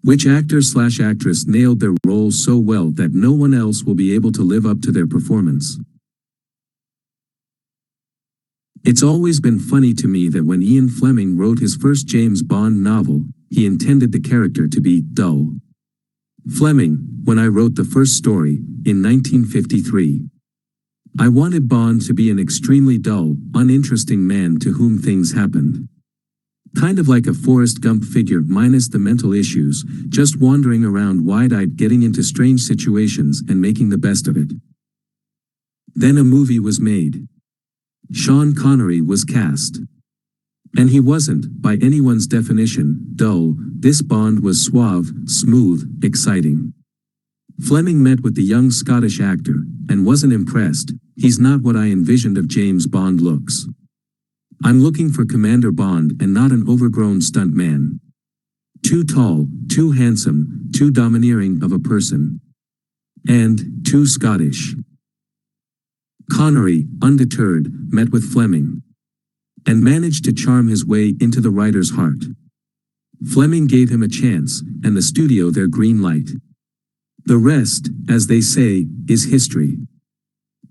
Which actor/actress nailed their role so well that no one else will be able to live up to their performance? It's always been funny to me that when Ian Fleming wrote his first James Bond novel, he intended the character to be dull. Fleming, when I wrote the first story, in 1953, I wanted Bond to be an extremely dull, uninteresting man to whom things happened. Kind of like a Forrest Gump figure minus the mental issues, just wandering around wide-eyed getting into strange situations and making the best of it. Then a movie was made. Sean Connery was cast. And he wasn't, by anyone's definition, dull. This Bond was suave, smooth, exciting. Fleming met with the young Scottish actor, and wasn't impressed. He's not what I envisioned of James Bond looks. I'm looking for Commander Bond and not an overgrown stunt man. Too tall, too handsome, too domineering of a person. And too Scottish. Connery, undeterred, met with Fleming. And managed to charm his way into the writer's heart. Fleming gave him a chance, and the studio their green light. The rest, as they say, is history.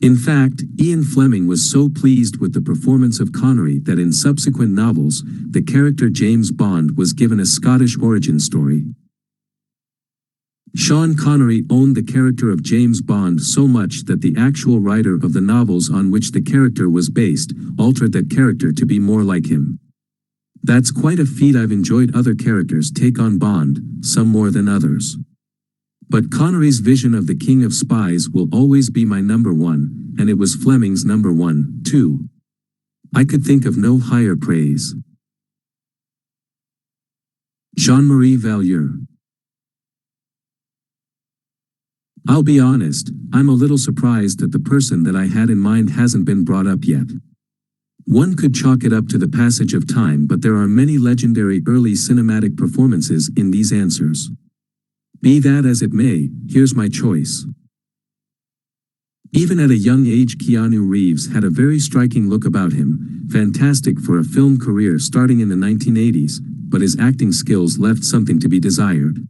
In fact, Ian Fleming was so pleased with the performance of Connery that in subsequent novels, the character James Bond was given a Scottish origin story. Sean Connery owned the character of James Bond so much that the actual writer of the novels on which the character was based altered that character to be more like him. That's quite a feat. I've enjoyed other characters take on Bond, some more than others. But Connery's vision of the King of Spies will always be my number one, and it was Fleming's number one, too. I could think of no higher praise. Jean-Marie Valliere. I'll be honest, I'm a little surprised that the person that I had in mind hasn't been brought up yet. One could chalk it up to the passage of time, but there are many legendary early cinematic performances in these answers. Be that as it may, here's my choice. Even at a young age, Keanu Reeves had a very striking look about him, fantastic for a film career starting in the 1980s, but his acting skills left something to be desired.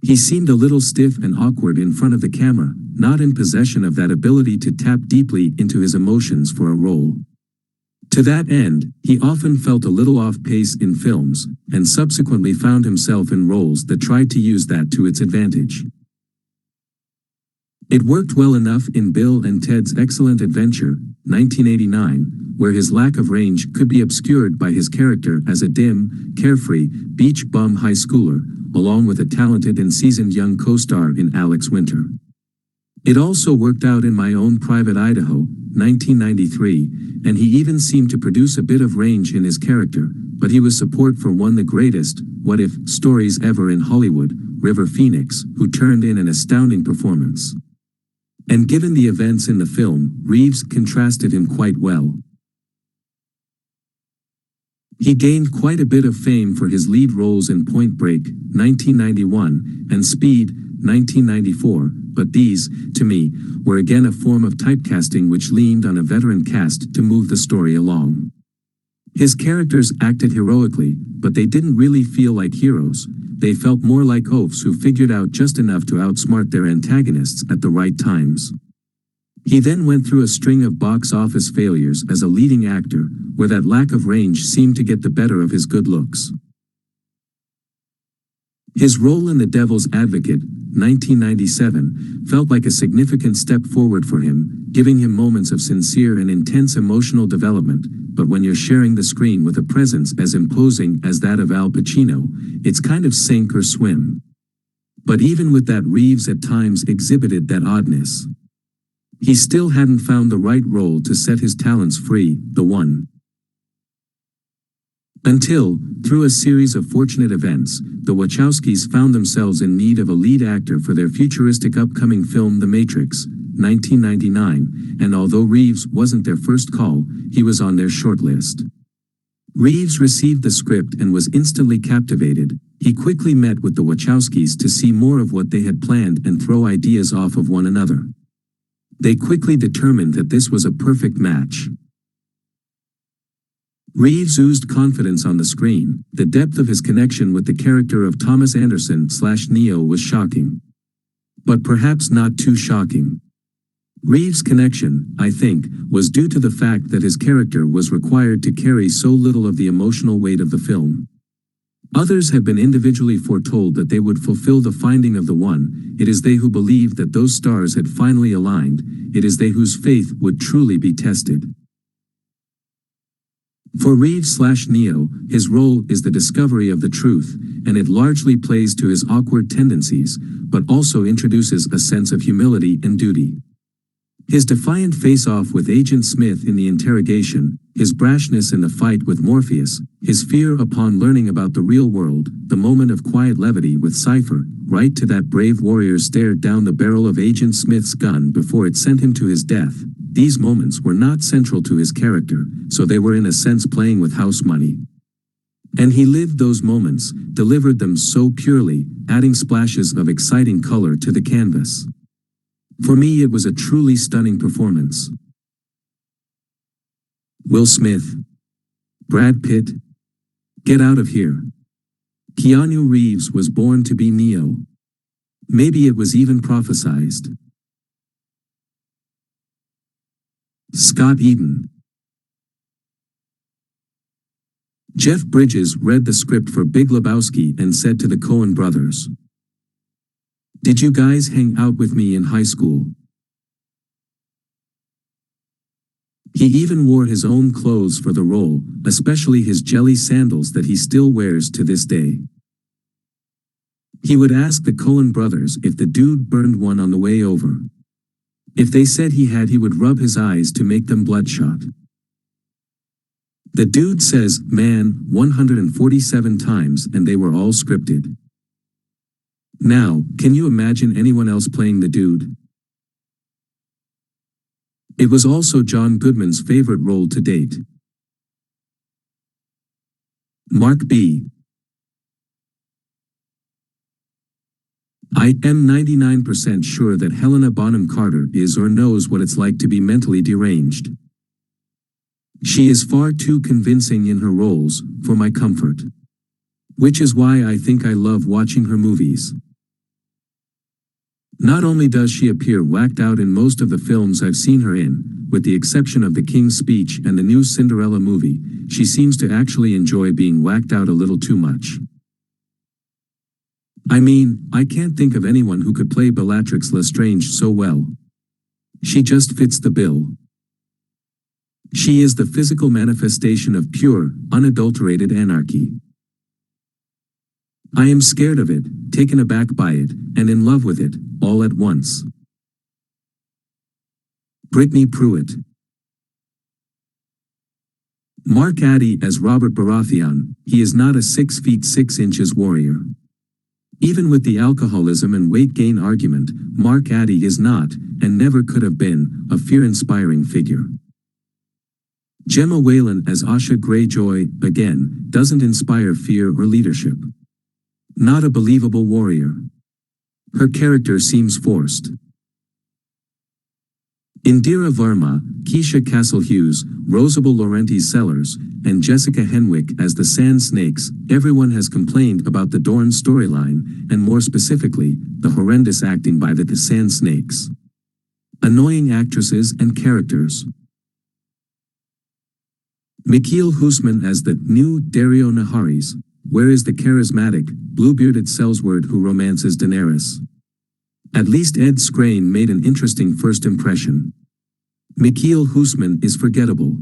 He seemed a little stiff and awkward in front of the camera, not in possession of that ability to tap deeply into his emotions for a role. To that end, he often felt a little off pace in films, and subsequently found himself in roles that tried to use that to its advantage. It worked well enough in Bill and Ted's Excellent Adventure, 1989, where his lack of range could be obscured by his character as a dim, carefree, beach bum high schooler, along with a talented and seasoned young co-star in Alex Winter. It also worked out in My Own Private Idaho, 1993, and he even seemed to produce a bit of range in his character, but he was support for one of the greatest what-if stories ever in Hollywood, River Phoenix, who turned in an astounding performance. And given the events in the film, Reeves contrasted him quite well. He gained quite a bit of fame for his lead roles in Point Break, 1991, and Speed, 1994, but these, to me, were again a form of typecasting which leaned on a veteran cast to move the story along. His characters acted heroically, but they didn't really feel like heroes. They felt more like oafs who figured out just enough to outsmart their antagonists at the right times. He then went through a string of box office failures as a leading actor, where that lack of range seemed to get the better of his good looks. His role in The Devil's Advocate, 1997, felt like a significant step forward for him, giving him moments of sincere and intense emotional development, but when you're sharing the screen with a presence as imposing as that of Al Pacino, it's kind of sink or swim. But even with that, Reeves at times exhibited that oddness. He still hadn't found the right role to set his talents free, the one. Until, through a series of fortunate events, the Wachowskis found themselves in need of a lead actor for their futuristic upcoming film The Matrix, 1999, and although Reeves wasn't their first call, he was on their shortlist. Reeves received the script and was instantly captivated. He quickly met with the Wachowskis to see more of what they had planned and throw ideas off of one another. They quickly determined that this was a perfect match. Reeves oozed confidence on the screen. The depth of his connection with the character of Thomas Anderson/Neo was shocking. But perhaps not too shocking. Reeves' connection, I think, was due to the fact that his character was required to carry so little of the emotional weight of the film. Others have been individually foretold that they would fulfill the finding of the one. It is they who believed that those stars had finally aligned. It is they whose faith would truly be tested. For Reeves/Neo, his role is the discovery of the truth, and it largely plays to his awkward tendencies, but also introduces a sense of humility and duty. His defiant face-off with Agent Smith in the interrogation, his brashness in the fight with Morpheus, his fear upon learning about the real world, the moment of quiet levity with Cypher, right to that brave warrior stared down the barrel of Agent Smith's gun before it sent him to his death. These moments were not central to his character, so they were in a sense playing with house money. And he lived those moments, delivered them so purely, adding splashes of exciting color to the canvas. For me, it was a truly stunning performance. Will Smith. Brad Pitt. Get out of here. Keanu Reeves was born to be Neo. Maybe it was even prophesized. Scott Eden. Jeff Bridges read the script for Big Lebowski and said to the Coen brothers, "Did you guys hang out with me in high school?" He even wore his own clothes for the role, especially his jelly sandals that he still wears to this day. He would ask the Coen brothers if the dude burned one on the way over. If they said he had, he would rub his eyes to make them bloodshot. The dude says, "Man," 147 times, and they were all scripted. Now, can you imagine anyone else playing the dude? It was also John Goodman's favorite role to date. Mark B. I am 99% sure that Helena Bonham Carter is or knows what it's like to be mentally deranged. She is far too convincing in her roles, for my comfort. Which is why I think I love watching her movies. Not only does she appear whacked out in most of the films I've seen her in, with the exception of The King's Speech and the new Cinderella movie, she seems to actually enjoy being whacked out a little too much. I mean, I can't think of anyone who could play Bellatrix Lestrange so well. She just fits the bill. She is the physical manifestation of pure, unadulterated anarchy. I am scared of it, taken aback by it, and in love with it, all at once. Brittany Pruitt. Mark Addy as Robert Baratheon. He is not a 6 feet 6 inches warrior. Even with the alcoholism and weight gain argument, Mark Addy is not, and never could have been, a fear-inspiring figure. Gemma Whelan as Asha Greyjoy, again, doesn't inspire fear or leadership. Not a believable warrior. Her character seems forced. Indira Varma, Keisha Castle-Hughes, Rosabelle Laurenti-Sellers, and Jessica Henwick as the Sand Snakes. Everyone has complained about the Dorne storyline, and more specifically, the horrendous acting by the Sand Snakes. Annoying actresses and characters. Mikhail Husman as the new Dario Naharis. Where is the charismatic, blue-bearded Sellsword who romances Daenerys? At least Ed Skrein made an interesting first impression. Mikhail Husman is forgettable.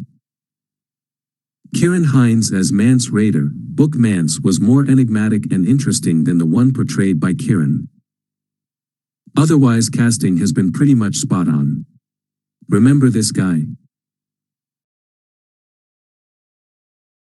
Kieran Hines as Mance Rayder. Book Mance was more enigmatic and interesting than the one portrayed by Kieran. Otherwise, casting has been pretty much spot on. Remember this guy?